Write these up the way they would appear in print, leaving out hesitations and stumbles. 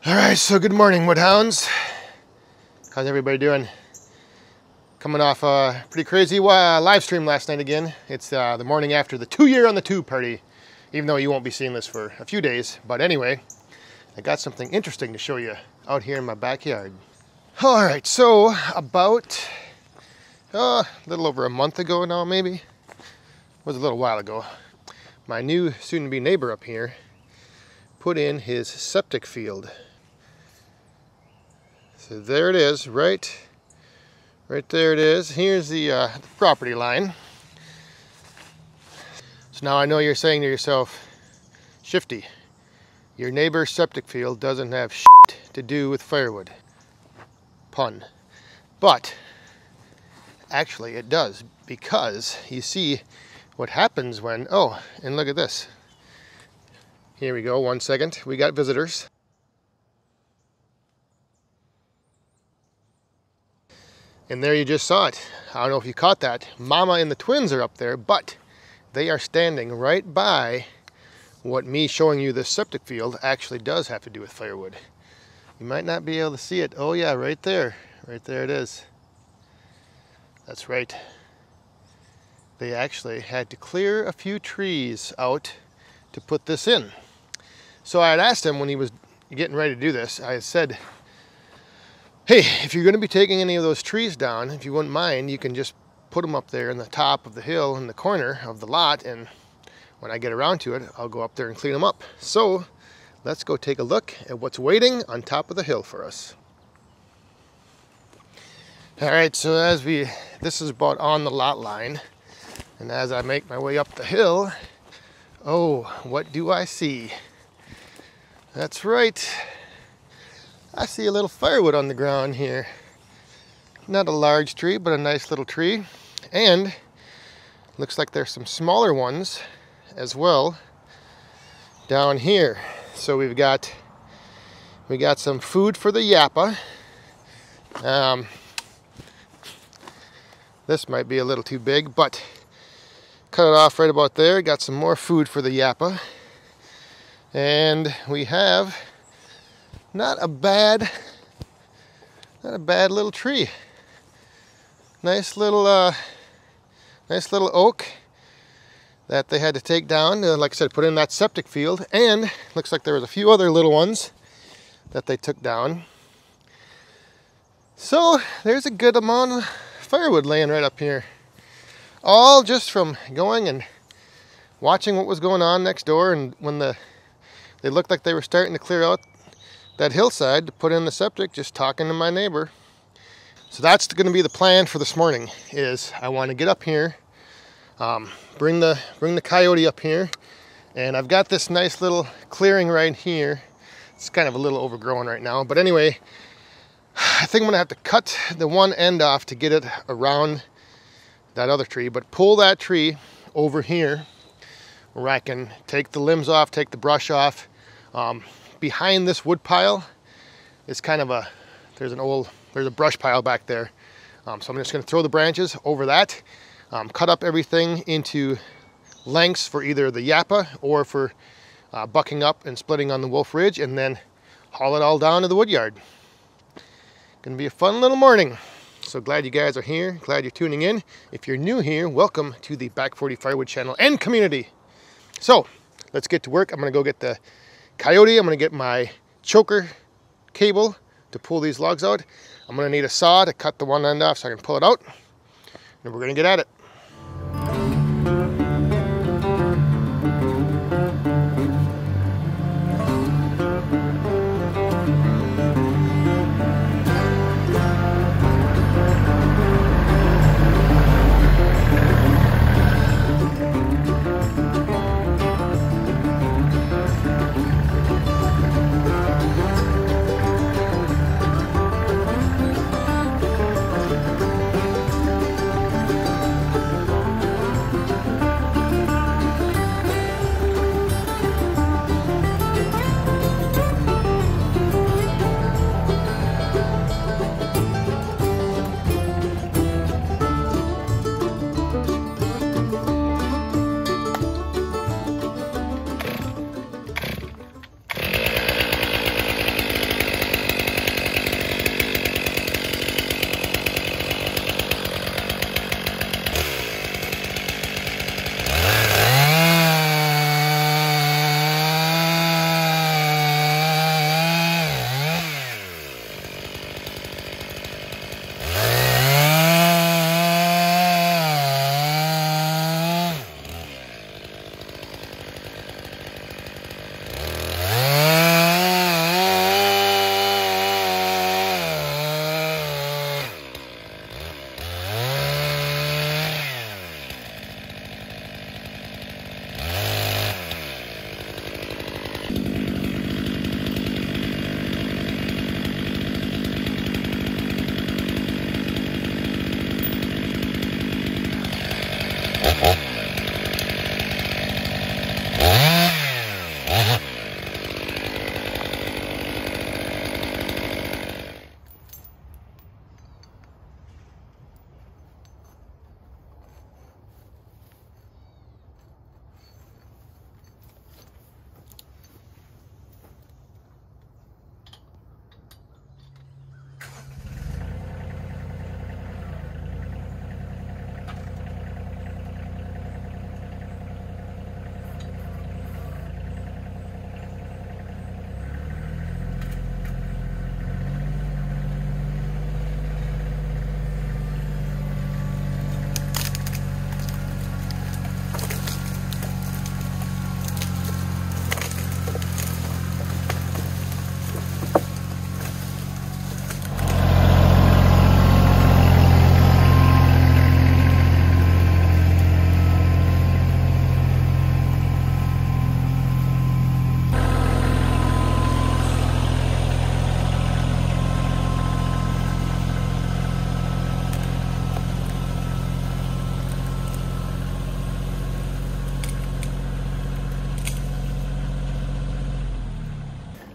All right, so good morning, Woodhounds. How's everybody doing? Coming off a pretty crazy live stream last night again. It's the morning after the 2-year on the tube party, even though you won't be seeing this for a few days. But anyway, I got something interesting to show you out here in my backyard. All right, so about a little over a month ago now, maybe. It was a little while ago. My new soon-to-be neighbor up here put in his septic field. So there it is, right there it is. Here's the property line. So now I know you're saying to yourself, Shifty, your neighbor's septic field doesn't have shit to do with firewood. Pun. But actually it does, because you see what happens when, oh, and look at this. Here we go, 1 second. We got visitors. And there you just saw it. I don't know if you caught that. Mama and the twins are up there, but they are standing right by what me showing you this septic field actually does have to do with firewood. You might not be able to see it. Oh yeah, right there. Right there it is. That's right. They actually had to clear a few trees out to put this in. So I had asked him when he was getting ready to do this, I had said, hey, if you're going to be taking any of those trees down, if you wouldn't mind, you can just put them up there in the top of the hill in the corner of the lot, and when I get around to it, I'll go up there and clean them up. So let's go take a look at what's waiting on top of the hill for us. All right, so this is about on the lot line, and as I make my way up the hill, oh, what do I see? That's right. I see a little firewood on the ground here. Not a large tree, but a nice little tree. And looks like there's some smaller ones as well down here. So we got some food for the yappa. This might be a little too big, but cut it off right about there. Got some more food for the yappa. And we have not a bad little tree. Nice little oak that they had to take down. Like I said, put in that septic field. And looks like there was a few other little ones that they took down. So there's a good amount of firewood laying right up here. All just from going and watching what was going on next door, and when they looked like they were starting to clear out that hillside to put in the septic, just talking to my neighbor. So that's going to be the plan for this morning, is I want to get up here, bring the Kioti up here, and I've got this nice little clearing right here. It's kind of a little overgrown right now, but anyway, I think I'm going to have to cut the one end off to get it around that other tree, but pull that tree over here where I can take the limbs off, take the brush off. Behind this wood pile is kind of there's a brush pile back there. So I'm just going to throw the branches over that, cut up everything into lengths for either the yappa or for bucking up and splitting on the Wolf Ridge, and then haul it all down to the wood yard. Gonna be a fun little morning. So glad you guys are here, glad you're tuning in. If you're new here, welcome to the Back 40 Firewood channel and community. So let's get to work. I'm gonna go get the Kioti. I'm going to get my choker cable to pull these logs out. I'm going to need a saw to cut the one end off so I can pull it out. And we're going to get at it.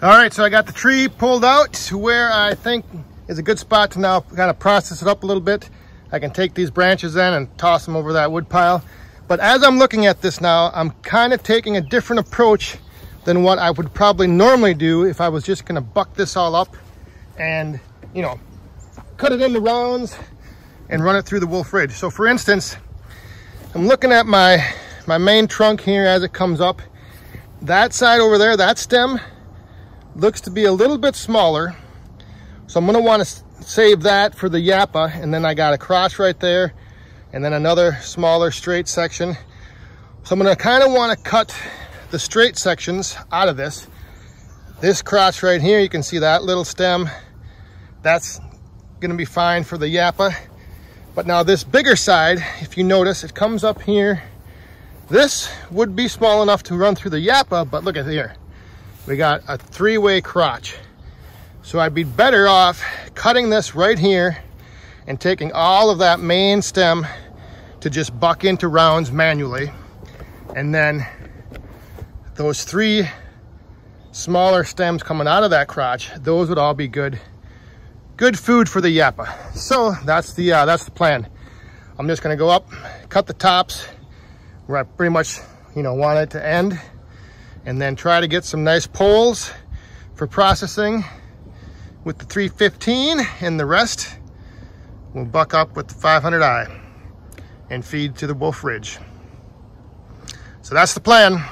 All right, so I got the tree pulled out to where I think is a good spot to now kind of process it up a little bit. I can take these branches in and toss them over that wood pile. But as I'm looking at this now, I'm kind of taking a different approach than what I would probably normally do if I was just gonna buck this all up and, you know, cut it into rounds and run it through the wolf ridge. So for instance, I'm looking at my main trunk here as it comes up. That side over there, that stem, looks to be a little bit smaller. So I'm gonna wanna save that for the yappa, and then I got a crotch right there, and then another smaller straight section. So I'm gonna kinda wanna cut the straight sections out of this. This crotch right here, you can see that little stem. That's gonna be fine for the yappa. But now this bigger side, if you notice, it comes up here. This would be small enough to run through the yappa, but look at here. We got a three-way crotch. So I'd be better off cutting this right here and taking all of that main stem to just buck into rounds manually. And then those three smaller stems coming out of that crotch, those would all be good food for the yappa. So that's the plan. I'm just gonna go up, cut the tops where I pretty much, you know, want it to end, and then try to get some nice poles for processing with the 315, and the rest we'll buck up with the 500i and feed to the wolf ridge. So that's the plan.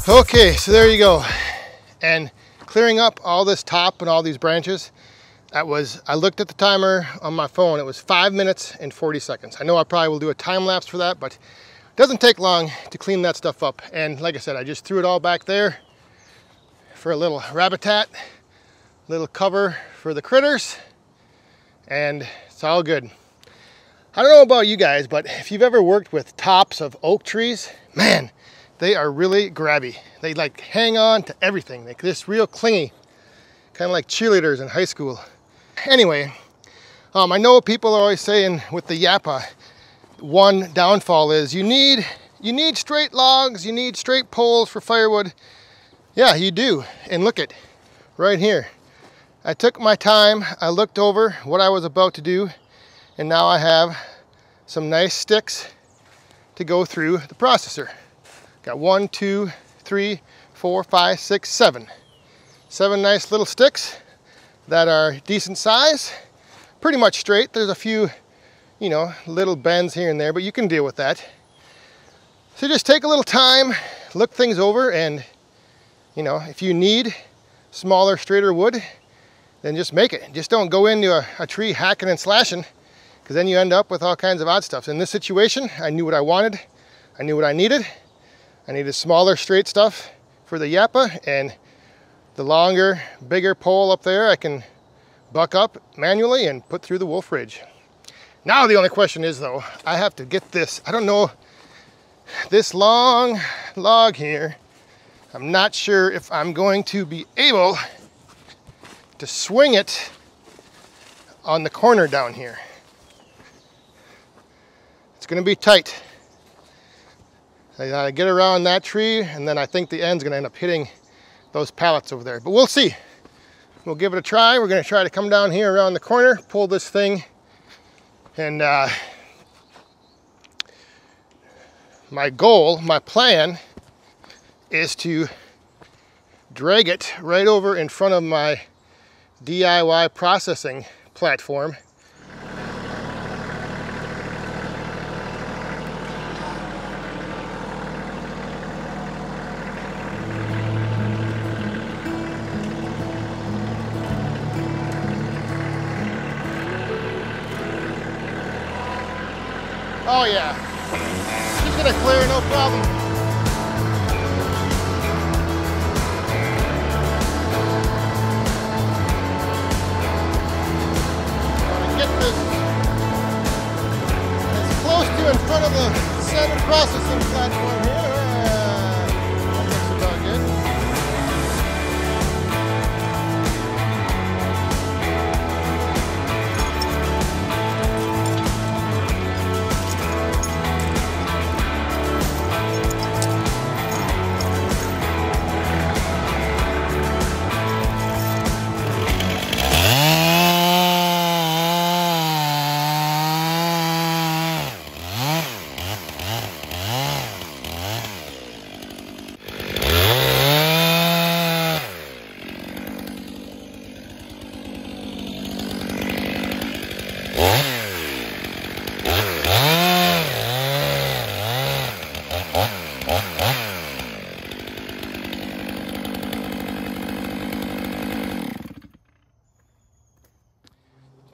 Okay, so there you go. And clearing up all this top and all these branches, I looked at the timer on my phone, it was 5 minutes and 40 seconds. I know I probably will do a time lapse for that, but it doesn't take long to clean that stuff up. And like I said, I just threw it all back there for a little rabbit-tat, little cover for the critters, and it's all good. I don't know about you guys, but if you've ever worked with tops of oak trees, man, they are really grabby. They like hang on to everything. They're just real clingy, kind of like cheerleaders in high school. Anyway, I know people are always saying with the yappa, one downfall is you need straight logs, you need straight poles for firewood. Yeah, you do. And look at right here. I took my time, I looked over what I was about to do, and now I have some nice sticks to go through the processor. Got 1, 2, 3, 4, 5, 6, 7. 7 nice little sticks that are decent size, pretty much straight. There's a few, you know, little bends here and there, but you can deal with that. So just take a little time, look things over, and, you know, if you need smaller, straighter wood, then just make it. Just don't go into a tree hacking and slashing, because then you end up with all kinds of odd stuff. In this situation, I knew what I wanted, I knew what I needed. I needed smaller, straight stuff for the yappa, and the longer, bigger pole up there I can buck up manually and put through the wolf ridge. Now the only question is though, I have to get this, I don't know, this long log here, I'm not sure if I'm going to be able to swing it on the corner down here. It's going to be tight. I gotta get around that tree, and then I think the end's gonna end up hitting those pallets over there. But we'll see. We'll give it a try. We're gonna try to come down here around the corner, pull this thing, and my goal, my plan, is to drag it right over in front of my DIY processing platform. Oh yeah, she's gonna clear, no problem. Get this as close to in front of the center processing platform here. That looks about good.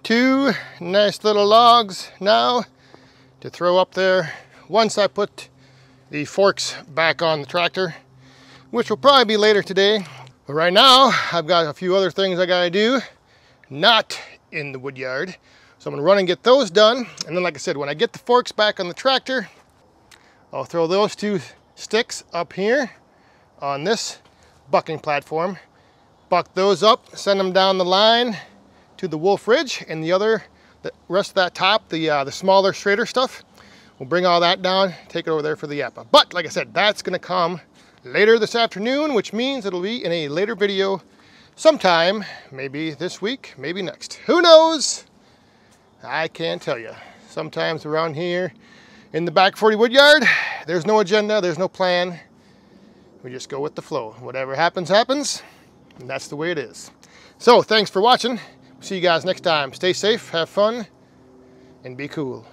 Two nice little logs now to throw up there once I put the forks back on the tractor, which will probably be later today. But right now, I've got a few other things I gotta do, not in the wood yard. So I'm gonna run and get those done. And then, like I said, when I get the forks back on the tractor, I'll throw those two sticks up here on this bucking platform, buck those up, send them down the line to the Wolf Ridge, and the rest of that top, the smaller, straighter stuff, we'll bring all that down, take it over there for the yappa. But like I said, that's gonna come later this afternoon, which means it'll be in a later video sometime, maybe this week, maybe next. Who knows? I can't tell you. Sometimes around here in the back 40 wood yard, there's no agenda, there's no plan. We just go with the flow. Whatever happens, happens, and that's the way it is. So thanks for watching. See you guys next time. Stay safe, have fun, and be cool.